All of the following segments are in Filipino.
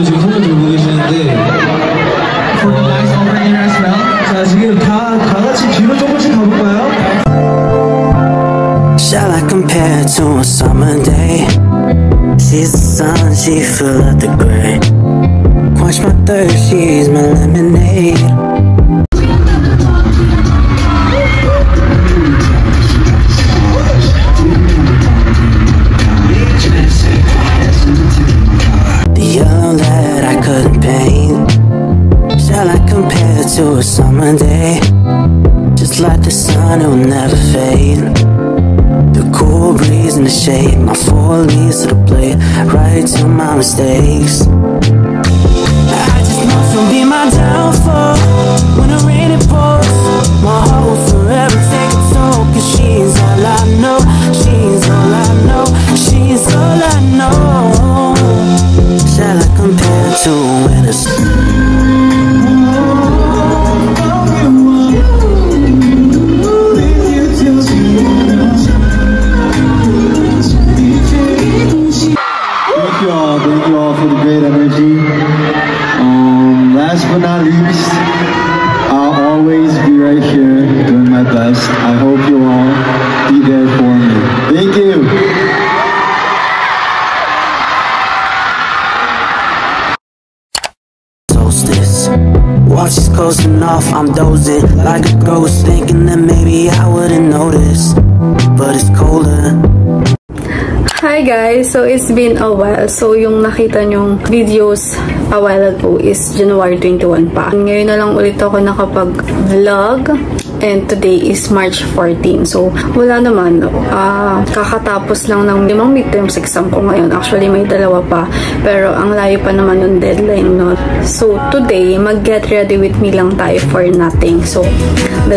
분들도 지금 손을 들고 계시는데 For the guys over here as well. 자, 지금 다 같이 뒤로 조금씩 가볼까요? Shall I compare to a summer day? She's the sun, she fill up the gray. Quench my thirst, she's my lemonade. The yellow that I couldn't paint. Shall I compare to a summer day? Just like the sun, it will never fade. The cool breeze in the shade, my four leaves to the blade, right to my mistakes. I just know she'll be my downfall. When the rain it pours, my heart will forever take a toll. Cause she's all I know, she's all I know, she's all I know. Shall I compare to when it's Thank you all for the great energy. Last but not least, I'll always be right here doing my best. I hope you'll all be there for me. Thank you. Solstice. Watch is closing off, I'm dozing like a ghost, thinking that maybe I wouldn't notice, but it's colder. Hi guys! So it's been a while. So yung nakita nyong videos a while ago is January 21 pa. Ngayon na lang ulit ako nakapag-vlog. And today is March 14. So, wala naman. Kakatapos lang ng 5 midterms exam ko ngayon. Actually, may 2 pa. Pero, ang layo pa naman yung deadline, no? So, today, mag-get ready with me lang tayo for nothing. So,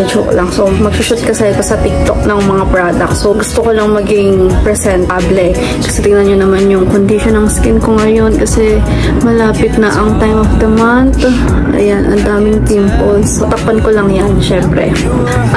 joke lang. So, magsushoot kasi ako sa TikTok ng mga products. So, gusto ko lang maging presentable. Kasi tingnan nyo naman yung condition ng skin ko ngayon. Kasi, malapit na ang time of the month. Ayan, ang daming pimples. So, takpan ko lang yan, syempre.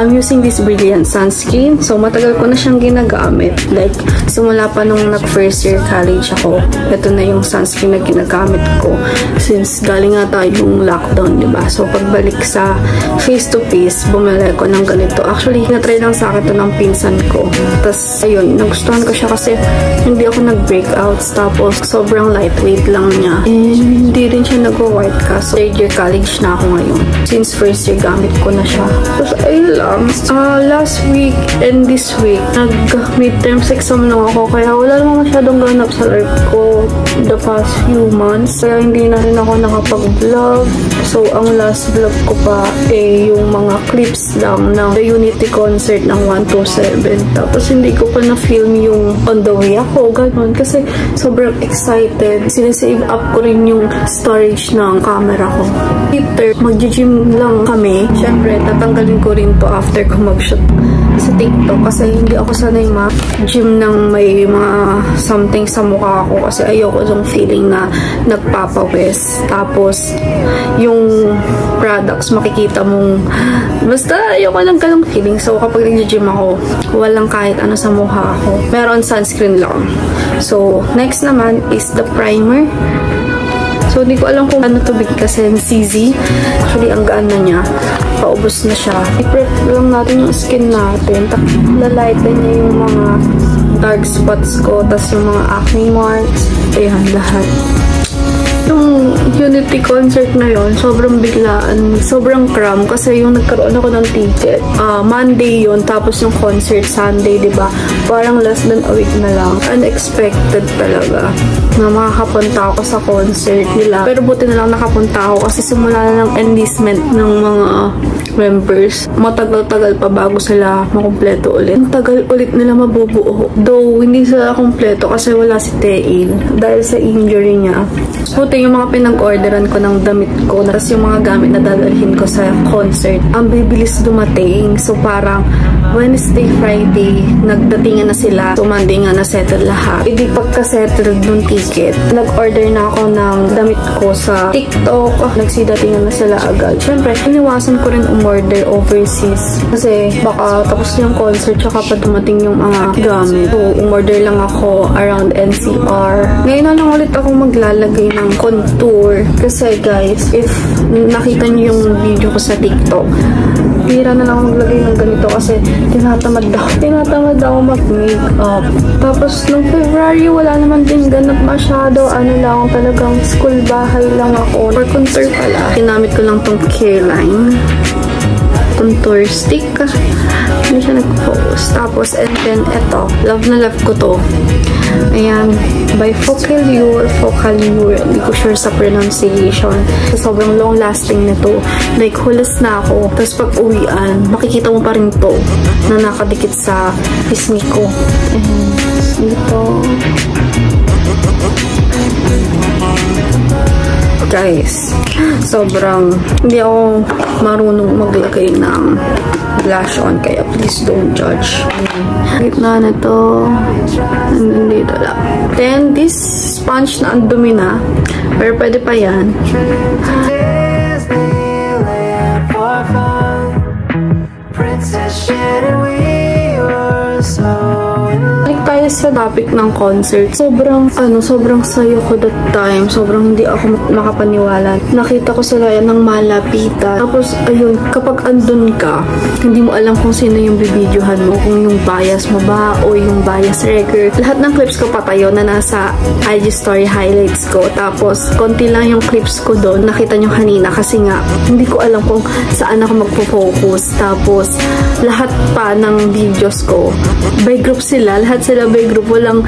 I'm using this Brilliant sunscreen. So, matagal ko na siyang ginagamit. Like, simula pa nung nag-first year college ako. Ito na yung sunscreen na ginagamit ko. Since galing nga tayo yung lockdown, diba? So, pagbalik sa face-to-face, bumili ko ng ganito. Actually, natry lang sa akin ito ng pinsan ko. Tapos, ayun, nagustuhan ko siya kasi hindi ako nag-breakouts. Tapos, sobrang lightweight lang niya. And, hindi rin siya nag-white cast. So, third year college na ako ngayon. Since first year, gamit ko na siya. Tapos, ayun lang. Last week and this week, nag-midterms exam lang ako. Kaya wala namang masyadong ganap sa life ko the past few months. Kaya hindi na rin ako nakapag-vlog. So, ang last vlog ko pa yung mga clips lang ng The Unity concert ng 127. Tapos, hindi ko pa na-film yung on the way ako. Ganon. Kasi, sobrang excited. Sinesave up ko rin yung storage ng camera ko. Later, mag-gym lang kami. Siyempre, tatanggalin ko rin to after ko mag-shoot sa TikTok kasi hindi ako sanay mag-gym ng may mga something sa mukha ko kasi ayoko yung feeling na nagpapawis. Tapos, yung products makikita mong basta ayoko ng ganong feeling. So, kapag nag-gym ako, walang kahit ano sa mukha ko. Meron sunscreen lang. So, next naman is the primer. So, hindi ko alam kung ano to big kasi CZ. Actually, ang gaan na niya. Paubos na siya. I-prep lang natin yung skin natin. Lalighten niya yung mga dark spots ko. Tapos yung mga acne marks. Ayan, lahat. Yung Unity concert na yon sobrang biglaan, sobrang cram kasi yung nagkaroon ako ng ticket. Monday yon tapos yung concert Sunday, diba? Parang less than a week na lang. Unexpected talaga na makakapunta ako sa concert nila. Pero buti na lang nakapunta ako kasi simula na ng enlistment ng mga members. Matagal-tagal pa bago sila makumpleto ulit. Ang tagal ulit nila mabubuo. Though, hindi sila kumpleto kasi wala si Tein dahil sa injury niya. Buti yung mga pinag-orderan ko ng damit ko, tapos yung mga gamit na dadalhin ko sa concert, ang bibilis dumating. So, parang Wednesday, Friday, nagdatingan na sila. So, Monday nga na-settle lahat. Hindi pagka-settled nung ticket, nag-order na ako ng damit ko sa TikTok, nagsidatingan na sila agad. Siyempre, iniwasan ko rin umorder overseas. Kasi baka tapos yung concert tsaka pa dumating yung mga gamit. So, umorder lang ako around NCR. Ngayon na lang ulit ako maglalagay ng contour. Kasi guys, if nakita niyo yung video ko sa TikTok, bira na lang ako maglagay ng ganito kasi tinatamad ako mag-makeup. Tapos nung February, wala naman din ganap masyado. Ano lang, talagang school bahay lang ako. For contour pala, ginamit ko lang tong Careline contour stick. Hindi siya nag-focus. Tapos, and then, eto. Love na love ko to. Ayan. By Focallure. Hindi ko sure sa pronunciation. So, sobrang long-lasting nito. Like, hulas na ako. Tapos, pag uwian, makikita mo pa rin to na nakadikit sa pisngi ko. Ayan. Dito. Guys, sobrang hindi ako marunong maglagay ng blush on, kaya please don't judge. Gitna na to. And dito lang. Then, this sponge na ang dumi na. Pero pwede pa yan. Balik tayo sa topic ng concert. Sobrang sayo ko that time. Sobrang hindi ako makapaniwala. Nakita ko sila yan ng malapitan. Tapos, ayun, kapag andun ka, hindi mo alam kung sino yung bibidyohan mo. Kung yung bias mo ba o yung bias record. Lahat ng clips ko patayo na nasa IG story highlights ko. Tapos, konti lang yung clips ko doon. Nakita nyo kanina kasi nga, hindi ko alam kung saan ako magpo-focus. Tapos, lahat pa ng videos ko, by group sila. Lahat sila by group. Walang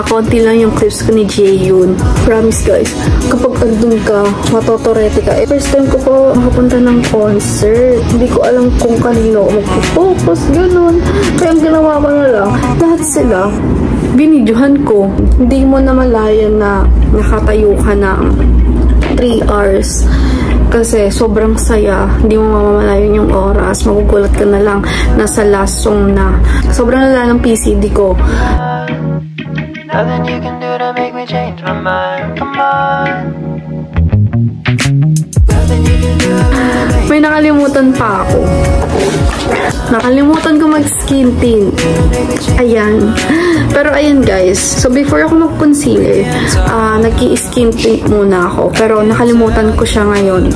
konti lang yung clips ko ni Jaeyoon. Promise guys, kapag andun ka, matotorete ka. First time ko po makapunta ng concert. Hindi ko alam kung kanino mag-focus, ganun. Kaya ang ginawa ko na lang, lahat sila, binidyohan ko. Hindi mo na malayan na nakatayo ka ng 3 hours. Kasi sobrang saya, hindi mo mamamalayan yung oras, magugulat ka na lang, nasa last song na. Sobrang lala ng PCD ko. Nothing you can do to make me change my mind, come on. May nakalimutan pa ako. Nakalimutan ko mag-skin tint. Ayan. Pero ayan guys. So before ako mag-concealer, nag-i-skin tint muna ako. Pero nakalimutan ko siya ngayon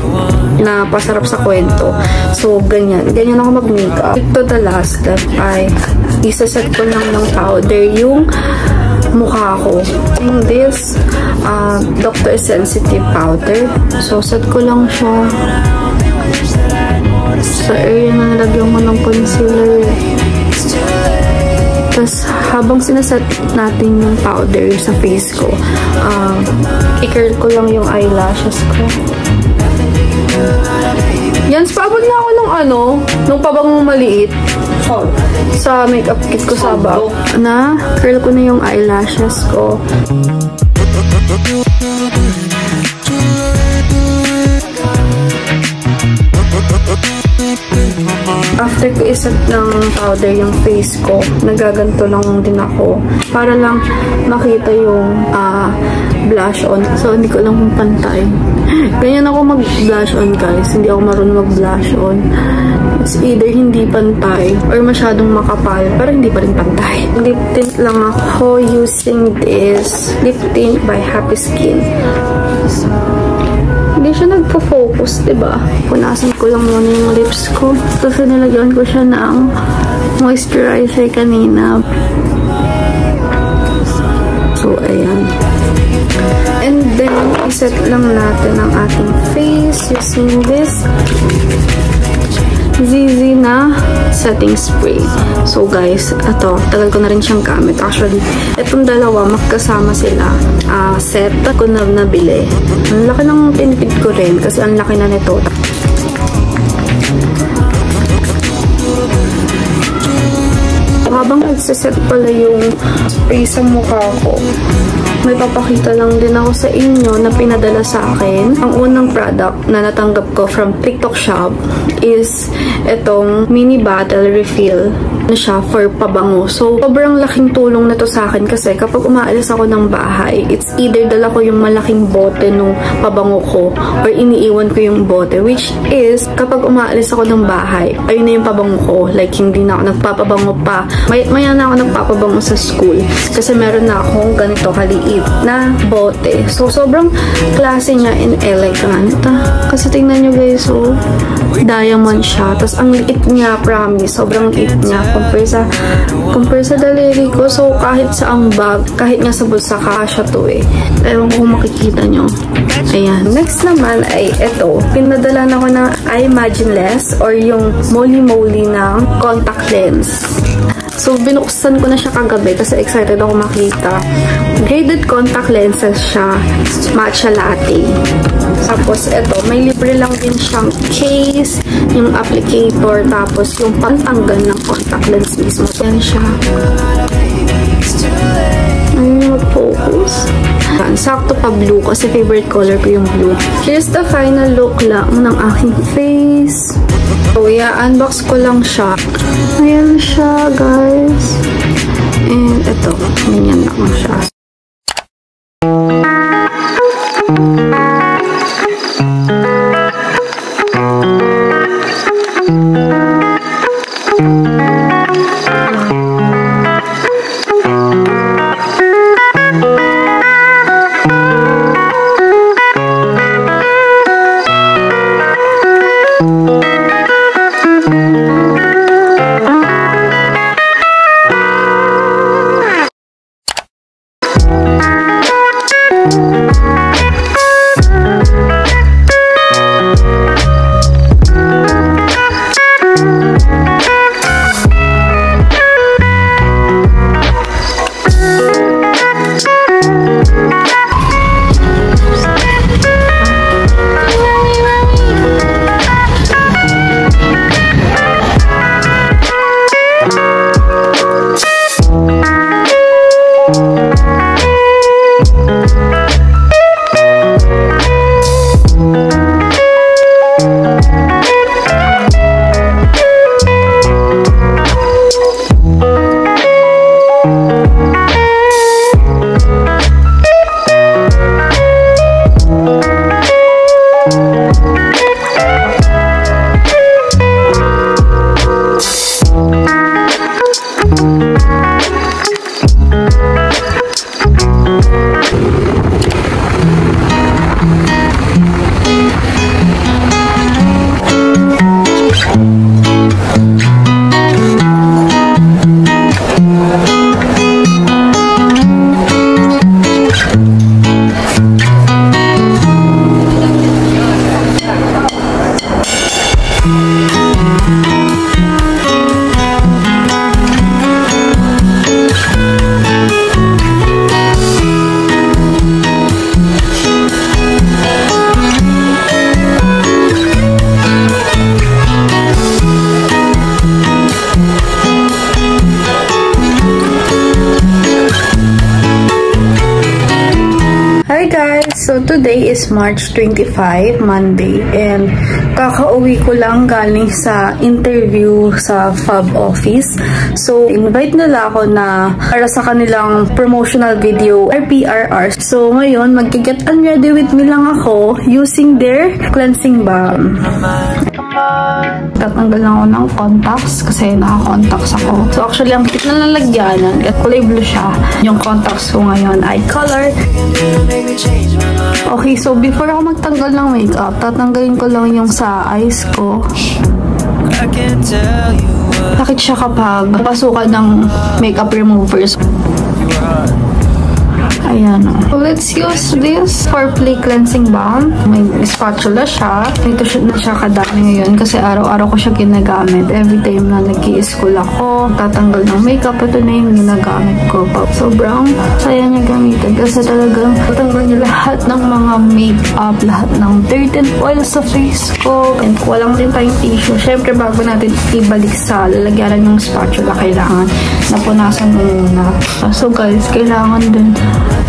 na pasarap sa kwento. So ganyan. Ganyan ako mag-makeup. To the last step ay isaset ko lang ng powder yung mukha ko. In this Dr. Sensitive powder. So set ko lang siya sa area na nalagyan mo ng concealer. Tapos, habang sinaset natin yung powder sa face ko, i-curl ko lang yung eyelashes ko. Yan, paabot na ako nung pabangong maliit. Sa makeup kit ko sa bag. Curl ko na yung eyelashes ko. After ko iset ng powder yung face ko, nagaganto lang din ako para lang makita yung blush on. So, hindi ko lang kung pantay. Ganyan ako mag-blush on, guys. Hindi ako marunong mag-blush on. It's either hindi pantay or masyadong makapal, pero hindi pa rin pantay. Lip tint lang ako using this lip tint by Happy Skin. Hindi siya nagpo-focus, diba? Punasan ko lang muna yung lips ko. Tapos nilagyan ko siya ng moisturizer kanina. So, ayan. And then, iset lang natin ang ating face using this ZZ na setting spray. So guys, ito, tagal ko na rin siyang gamit. Actually, itong dalawa, magkasama sila. Set ko na nabili. Ang laki ng tinipid ko rin kasi ang laki na nito. Habang nagsiset pala yung spray sa mukha ko, may papakita lang din ako sa inyo na pinadala sa akin. Ang unang product na natanggap ko from TikTok shop is itong mini bottle refill siya for pabango. So, sobrang laking tulong na to sa akin kasi kapag umaalis ako ng bahay, it's either dala ko yung malaking bote nung pabango ko or iniiwan ko yung bote, which is kapag umaalis ako ng bahay, ayun na yung pabango ko. Like, hindi na ako nagpapabango pa. Maya na ako nagpapabango sa school kasi meron na akong ganito kaliit na bote. So, sobrang klase niya and elegant. Kasi tingnan nyo guys, so, diamond siya. Tapos, ang liit niya, promise. Sobrang liit niya compare sa daliri ko. So, kahit sa ang bag, kahit nga sa bulsa, kasha to eh. Ewan ko kung makikita nyo. Ayan. Next naman ay ito. Pinadala na ako ng iMagineless or yung moly-moly ng contact lens. So, binuksan ko na siya kagabi kasi excited ako makita. Graded contact lenses siya. Matcha latte. Tapos, ito. May libre lang din siyang case, yung applicator, tapos yung pantanggal ng contact lens mismo. Yan siya. Ayun, mag-focus. Sakto pa blue kasi favorite color ko yung blue. Here's the final look lang ng aking face. So, unbox ko lang siya. Ayan siya, guys. And ito, ganyan lang siya. So, today is March 25, Monday, and kakauwi ko lang galing sa interview sa FAB office. So, invite nila ako na para sa kanilang promotional video, RPRR. So, ngayon, mag-get ready with me lang ako using their cleansing balm. Tatanggal lang ako ng contacts kasi naka-contacts ako. So, actually, ang kit na lalagyanan, at kulay blue siya. Yung contacts ko ngayon ay color. Okay, so before ako magtanggal ng makeup, tatanggalin ko lang yung sa eyes ko. Bakit siya kapag pasukan ng makeup removers? Ayan o. So, let's use this for Play Cleansing Balm. May spatula siya. Ito na siya kadami ngayon kasi araw-araw ko siya ginagamit. Every time na nag-i-school ako, tatanggal ng makeup, ito na yung ginagamit ko. Sobrang saya niya gamitin kasi talagang tatanggal niya lahat ng mga makeup, lahat ng dirt and oil sa face ko. And walang din tayong tissue. Siyempre, bago natin ibalik sa lalagyanan ng spatula, kailangan napunasan mo muna. So guys, kailangan din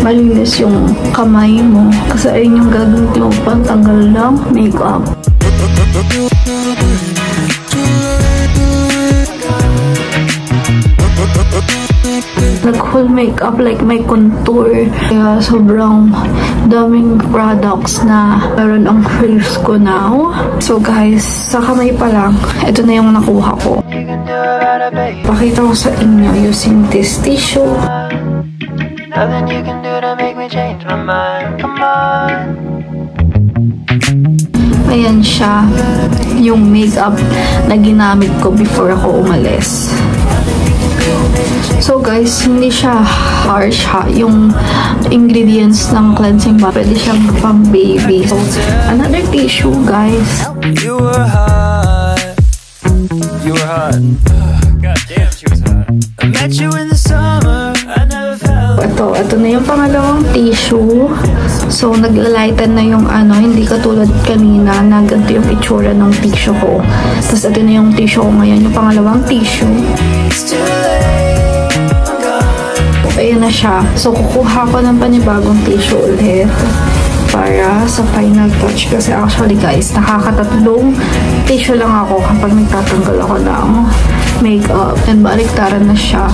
malinis yung kamay mo kasi ayun yung gagawin mo pantanggal ng makeup. full makeup, like may contour. Kaya sobrang daming products na meron ang face ko now. So guys, sa kamay pa lang, ito na yung nakuha ko. Pakita ko sa inyo using this tissue. Nothing you can do to make me change my mind. Come on. Ayan siya, yung makeup na ginamit ko before ako umalis. So guys, hindi siya harsh ha. Yung ingredients ng cleansing bar, pwede siyang pang baby. So, another tissue guys. You were hot. You were hot. God damn, she was hot. I met you in the summer. I never felt. Ito na yung pangalawang tissue. So, naglalighten na yung hindi katulad kanina na ganito yung itsura ng tissue ko. Tapos, ito na yung tissue ko ngayon, yung pangalawang tissue. Ayan na siya. So, kukuha ko ng panibagong tissue ulit para sa final touch. Kasi actually guys, nakakatatlong tissue lang ako kapag nagtatanggal ako ng makeup. And baliktaran na siya.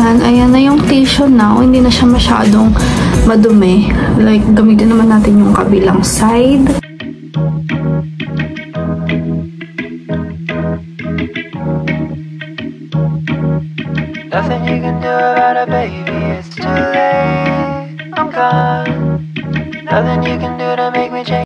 And ayan na yung tissue now. Hindi na siya masyadong madumi. Like, gamitin naman natin yung kabilang side. Nothing you can do about it, baby. It's too late. I'm gone. Nothing you can do to make me change.